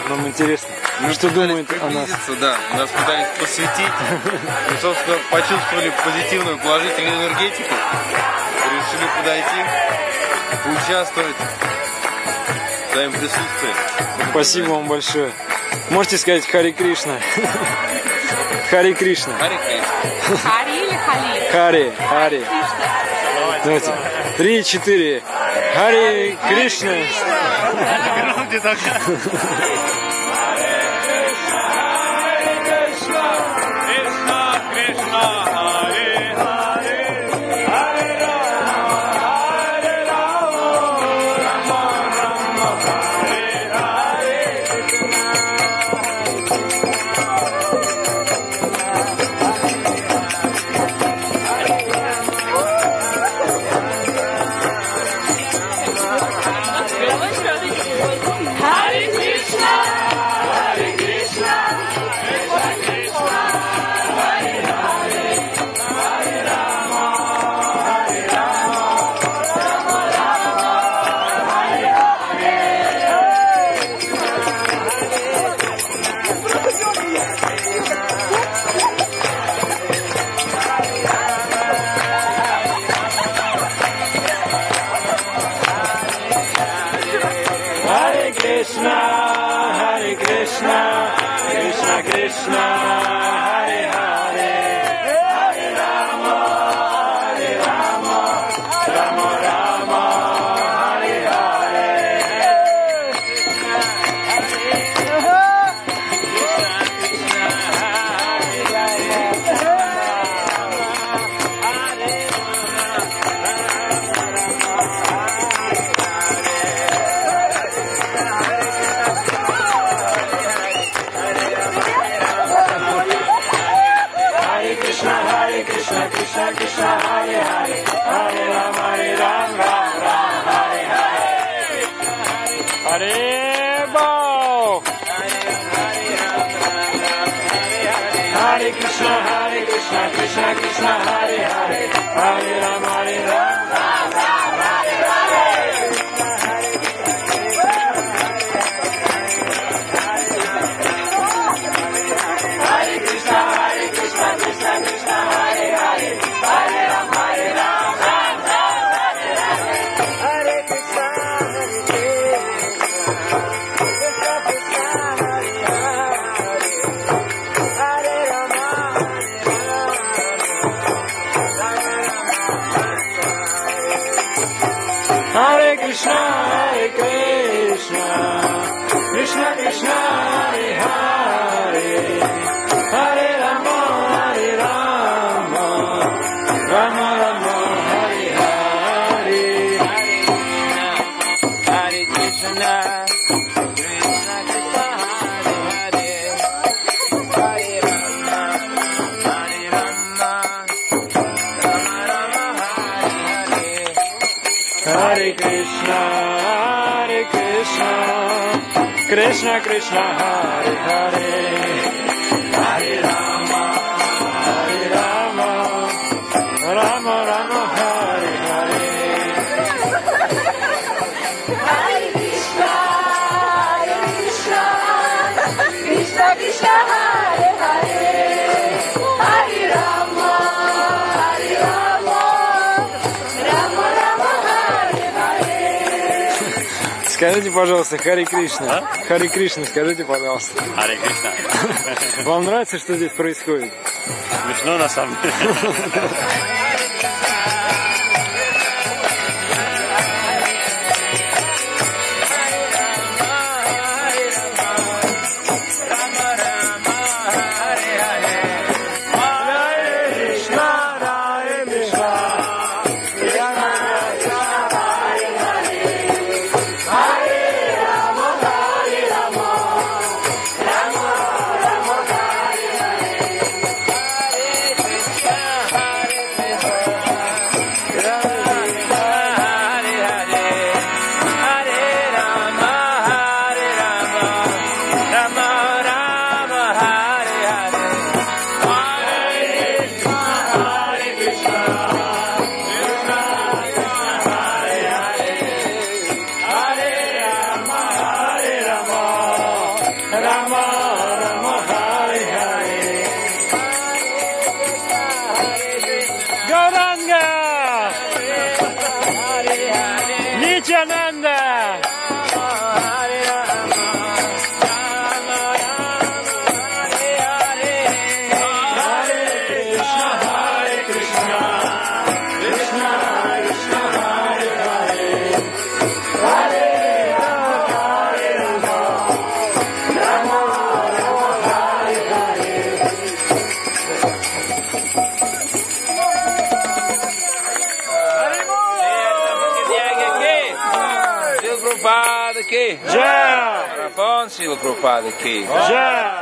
Нам интересно, что думает о нас. Да, нас пытались посвятить. Мы, собственно, почувствовали позитивную, положительную энергетику. Решили подойти, поучаствовать в своем присутствии. Спасибо вам большое. Можете сказать Хари Кришна? Хари Кришна. Хари Кришна. Хари или Хали? Хари, Хари. Давайте. 3, 4. Хари Кришна. Громче так. Krishna, Hare Krishna, Krishna Krishna, Hare Hare, Hare Rama, Hare Rama, Rama Rama, Hare Hare. Hare Krishna, Krishna Krishna, Hare Hare, Hare Rama, Hare Rama, Rama Rama, Hare Hare. Hare Krishna, Hare Krishna, Krishna Krishna, Hare Hare, Hare Rama, Hare Rama, Rama Rama, Hare Hare. Hare Krishna, Krishna Krishna, Hare Hare, Hare Rama, Rama Rama, Hare Hare. Скажите, пожалуйста, Харе Кришна. Харе Кришна, скажите, пожалуйста. Харе Кришна. Вам нравится, что здесь происходит? Смешно на самом деле. Gauranga! Nityananda! Prabhupada ki. Jai! Parapon Srila Prabhupada ki. Jai!